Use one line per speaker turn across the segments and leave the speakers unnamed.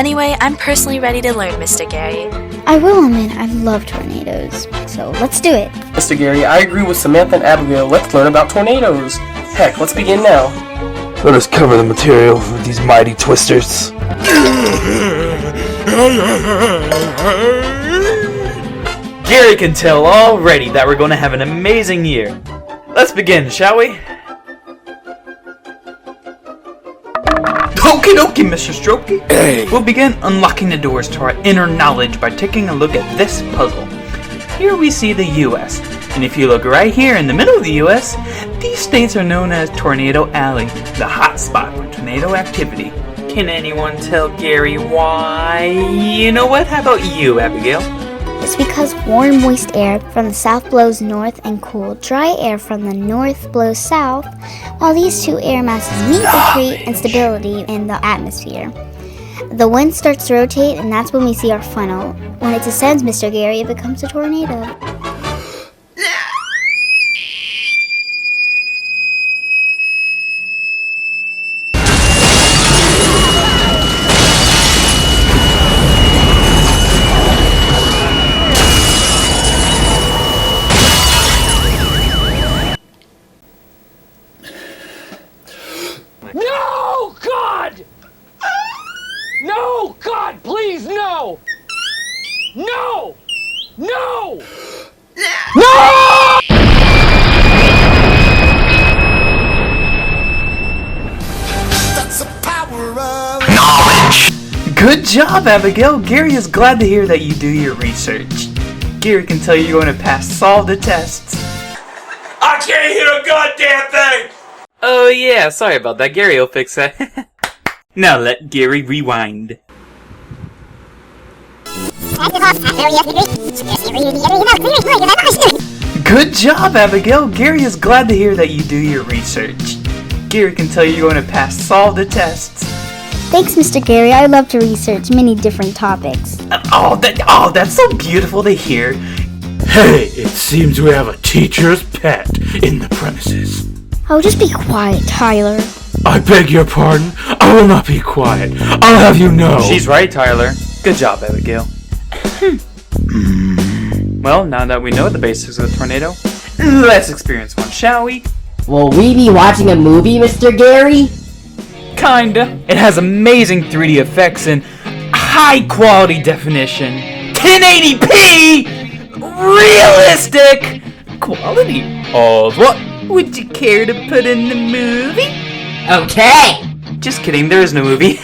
Anyway, I'm personally ready to learn, Mr. Gary.
I will admit I love tornadoes, so let's do it.
Mr. Gary, I agree with Samantha and Abigail. Let's learn about tornadoes. Heck, let's begin now.
Let us cover the material with these mighty twisters.
Gary can tell already that we're going to have an amazing year. Let's begin, shall we? Okie dokie, Mr. Strokey.
Hey.
We'll begin unlocking the doors to our inner knowledge by taking a look at this puzzle. Here we see the U.S., and if you look right here in the middle of the U.S., these states are known as Tornado Alley, the hot spot for tornado activity. Can anyone tell Gary why? You know what? How about you, Abigail?
It's because warm, moist air from the south blows north and cool, dry air from the north blows south, while these two air masses meet to create instability in the atmosphere. The wind starts to rotate, and that's when we see our funnel. When it descends, Mr. Gary, it becomes a tornado.
No, God! No, God, please, no! No! No! No!
That's the power of
Good job, Abigail. Gary is glad to hear that you do your research. Gary can tell you're going to pass solve the tests.
I can't hear a goddamn thing!
Oh yeah, sorry about that. Gary will fix that. Now let Gary rewind. Good job, Abigail. Gary is glad to hear that you do your research. Gary can tell you're going to pass solve the tests.
Thanks, Mr. Gary. I love to research many different topics.
That's so beautiful to hear.
Hey, it seems we have a teacher's pet in the premises.
Oh, just be quiet, Tyler.
I beg your pardon. I will not be quiet. I'll have you know.
She's right, Tyler. Good job, Abigail. Well, now that we know the basics of a tornado, let's experience one, shall we?
Will we be watching a movie, Mr. Gary?
Kinda. It has amazing 3D effects and high quality definition. 1080p! Realistic! Quality of what? Would you care to put in the movie?
Okay!
Just kidding, there is no movie.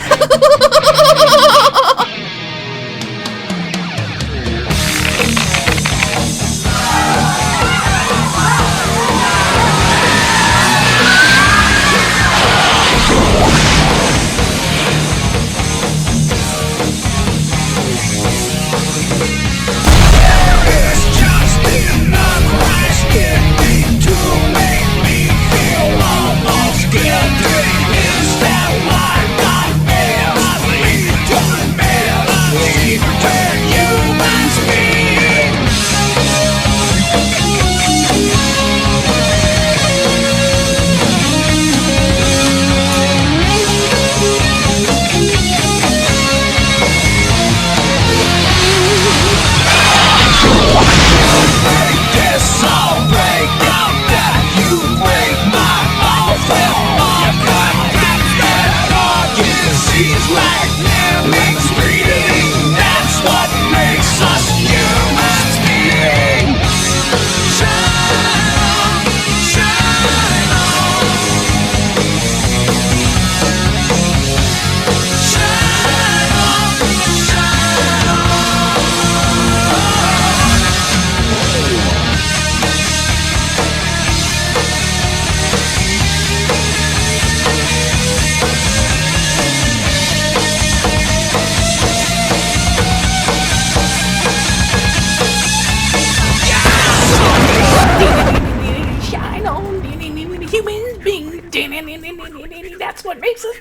That's what makes us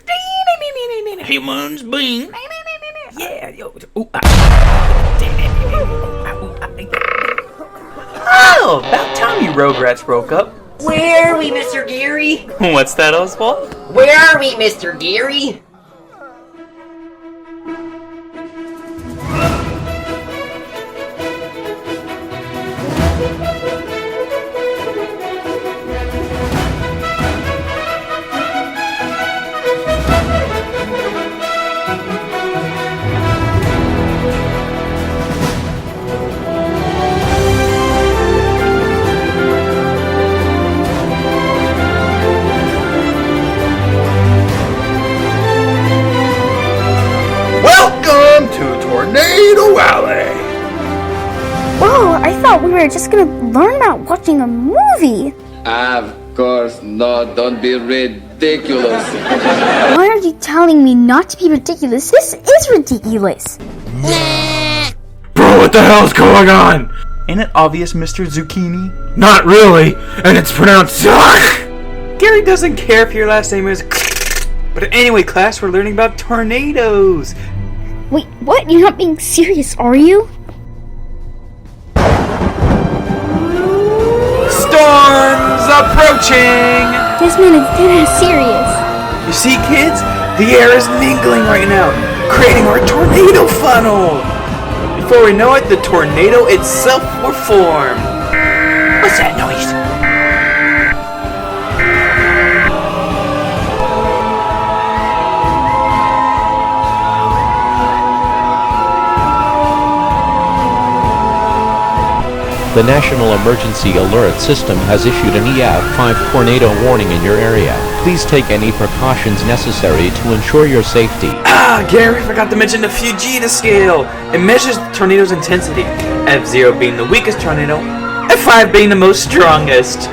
humans being. Yeah, yo.
Oh, about time you Rugrats broke up.
Where are we, Mr. Gary?
What's that, Oswald?
Where are we, Mr. Gary?
Tornado Alley.
Whoa, I thought we were just gonna learn about watching a movie.
Of course not. Don't be ridiculous.
Why are you telling me not to be ridiculous? This is ridiculous.
Bro, what the hell's going on?
Ain't it obvious, Mr. Zucchini?
Not really, and it's pronounced
Gary doesn't care if your last name is But anyway, class, we're learning about tornadoes.
Wait, what? You're not being serious, are you?
Storms approaching!
This man is dead ass serious.
You see, kids? The air is mingling right now, creating our tornado funnel! Before we know it, the tornado itself will form. What's that noise?
The National Emergency Alert System has issued an EF5 tornado warning in your area. Please take any precautions necessary to ensure your safety.
Gary forgot to mention the Fujita scale. It measures the tornado's intensity, F0 being the weakest tornado, F5 being the most strongest.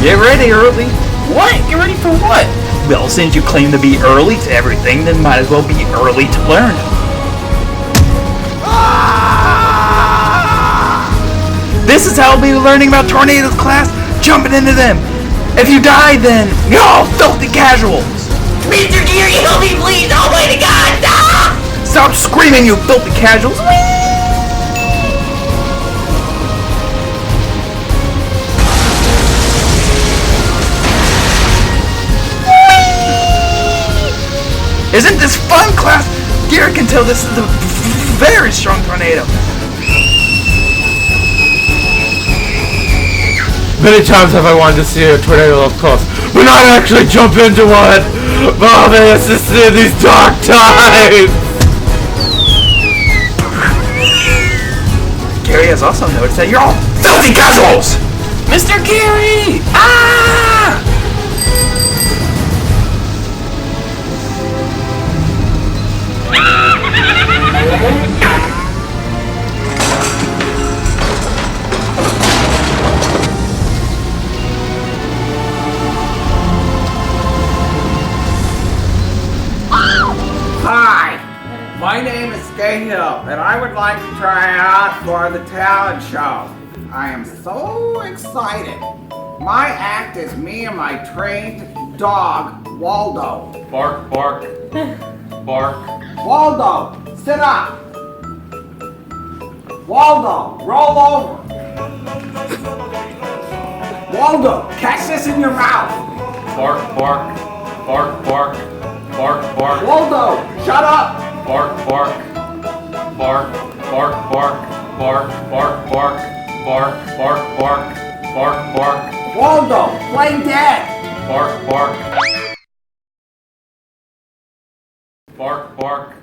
Get ready, early.
What? Get ready for what?
Well, since you claim to be early to everything, then might as well be early to learn. This is how we'll be learning about tornadoes, class. Jumping into them. If you die, then no, filthy casuals.
Mr. Geary, help me, please! Oh my God! Ah!
Stop screaming, you filthy casuals. Isn't this fun, class? Gary can tell this is a very strong tornado.
Many times have I wanted to see a tornado up close, but not actually jump into one. Oh man, it's just in these dark times.
Gary has also noticed that you're all filthy casuals.
Mr. Gary! Ah!
Hi, my name is Cahill, and I would like to try out for the talent show. I am so excited. My act is me and my trained dog, Waldo.
Bark, bark, bark.
Waldo, sit up. Waldo, roll over. Waldo, catch this in your mouth.
Bark, bark, bark, bark, bark, bark.
Waldo, shut up.
Bark, bark, bark, bark, bark, bark, bark, bark, bark, bark, bark, bark, bark.
Waldo, play dead.
Bark, bark. Bark, bark.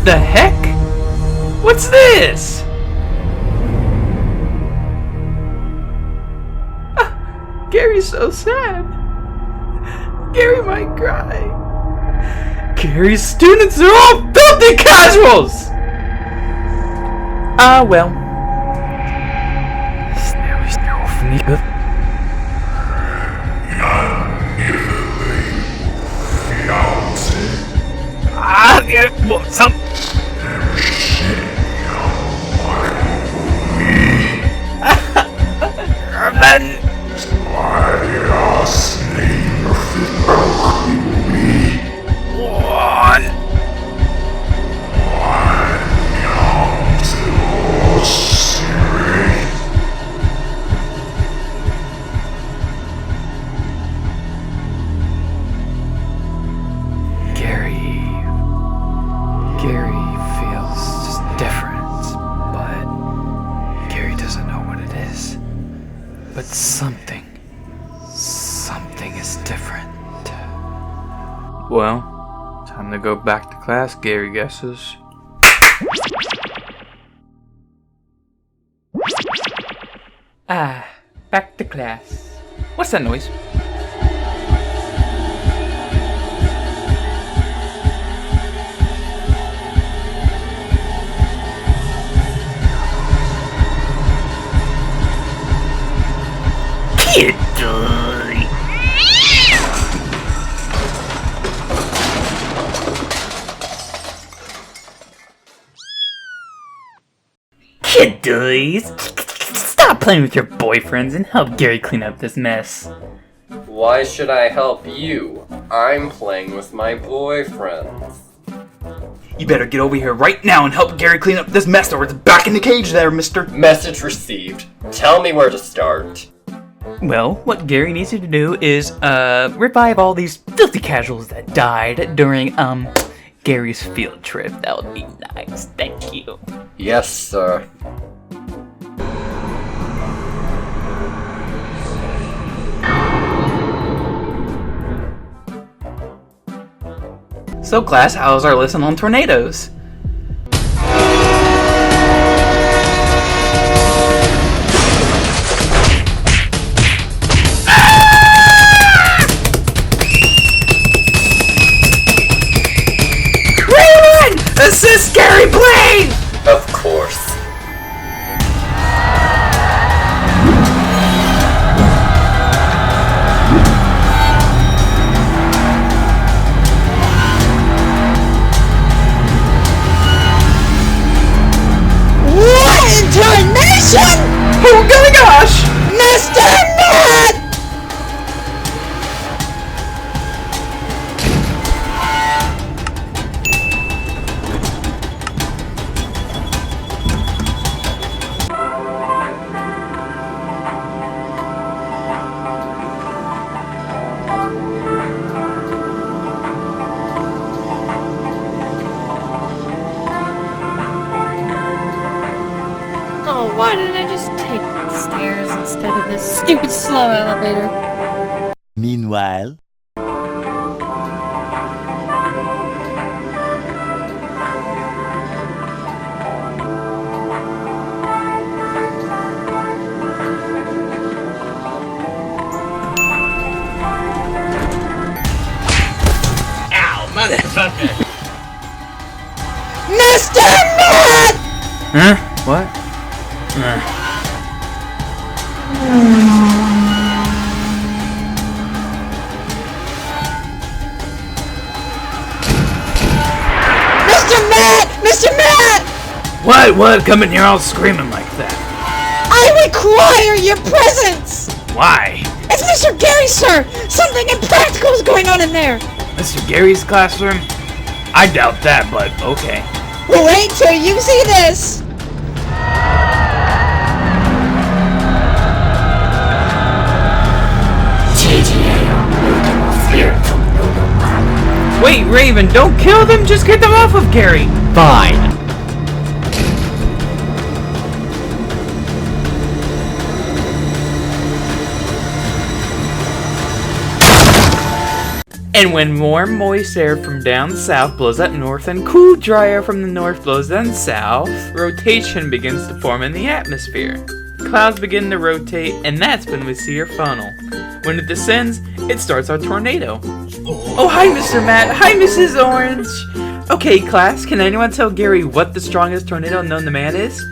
the heck? What's this? Gary's so sad. Gary might cry. Gary's students are all filthy casuals! Well. Some. Gary feels just different, but Gary doesn't know what it is. But something is different. Well, time to go back to class, Gary guesses. Back to class. What's that noise? Kid Dory. Kid Dories, stop playing with your boyfriends and help Gary clean up this mess.
Why should I help you? I'm playing with my boyfriends.
You better get over here right now and help Gary clean up this mess or it's back in the cage there, mister.
Message received. Tell me where to start.
Well, what Gary needs you to do is, revive all these filthy casuals that died during, Gary's field trip. That would be nice. Thank you.
Yes, sir.
So, class, how's our lesson on tornadoes? Assist Gary, please!
Of course.
What in tarnation?
Oh my gosh!
Mr. Matt!
Oh, why didn't I just take the stairs instead of this stupid slow elevator?
Meanwhile.
Ow, motherfucker!
Mr. Matt!
Huh? What?
Mr. Matt! Mr. Matt!
What? Come in here all screaming like that.
I require your presence!
Why?
It's Mr. Gary, sir! Something impractical is going on in there!
Mr. Gary's classroom? I doubt that, but okay.
Wait till you see this!
Wait, Raven, don't kill them, just get them off of Gary!
Fine.
And when warm, moist air from down south blows up north and cool, dry air from the north blows down south, rotation begins to form in the atmosphere. Clouds begin to rotate, and that's when we see our funnel. When it descends, it starts our tornado. Oh, hi, Mr. Matt. Hi, Mrs. Orange. Okay, class, can anyone tell Gary what the strongest tornado known to man is?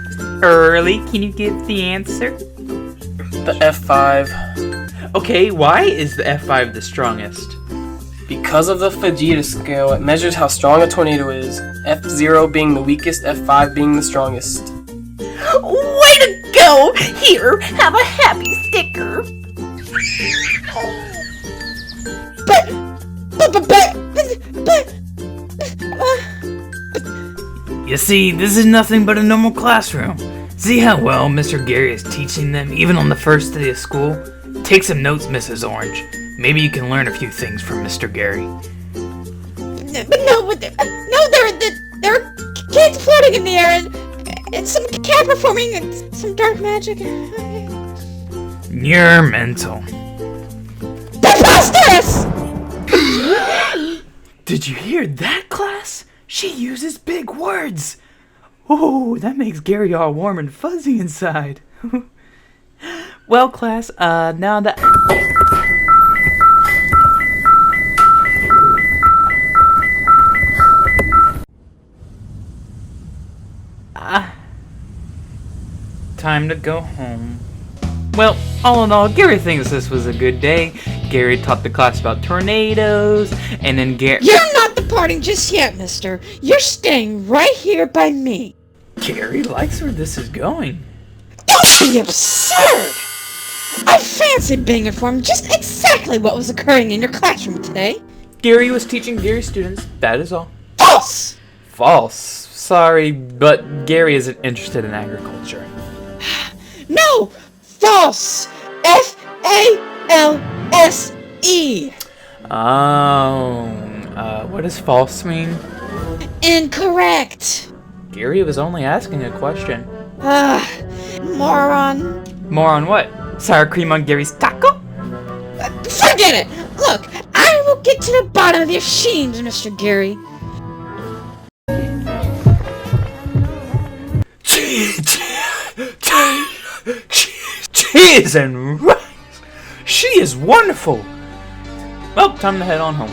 Early, can you give the answer?
The F5.
Okay, why is the F5 the strongest?
Because of the Fujita scale, it measures how strong a tornado is, F0 being the weakest, F5 being the strongest.
Way to go! Here, have a happy sticker.
You see, this is nothing but a normal classroom. See how well Mr. Gary is teaching them, even on the first day of school? Take some notes, Mrs. Orange. Maybe you can learn a few things from Mr. Gary.
There are kids floating in the air and some cat performing and some dark magic.
You're mental.
Preposterous!
Did you hear that, class? She uses big words. Oh, that makes Gary all warm and fuzzy inside. Well, class, now that... time to go home. Well, all in all, Gary thinks this was a good day. Gary taught the class about tornadoes, and then Gary...
You're not departing just yet, mister. You're staying right here by me.
Gary likes where this is going.
Don't be absurd! I fancied being informed just exactly what was occurring in your classroom today.
Gary was teaching Gary's students, that is all.
False!
False. Sorry, but Gary isn't interested in agriculture.
No! False! F-A-L-S-E!
What does false mean?
Incorrect!
Gary was only asking a question.
Moron.
Moron what? Sour cream on Gary's taco?
Forget it! Look, I will get to the bottom of your schemes, Mr. Gary.
Cheese and rice! She is wonderful! Well, time to head on home.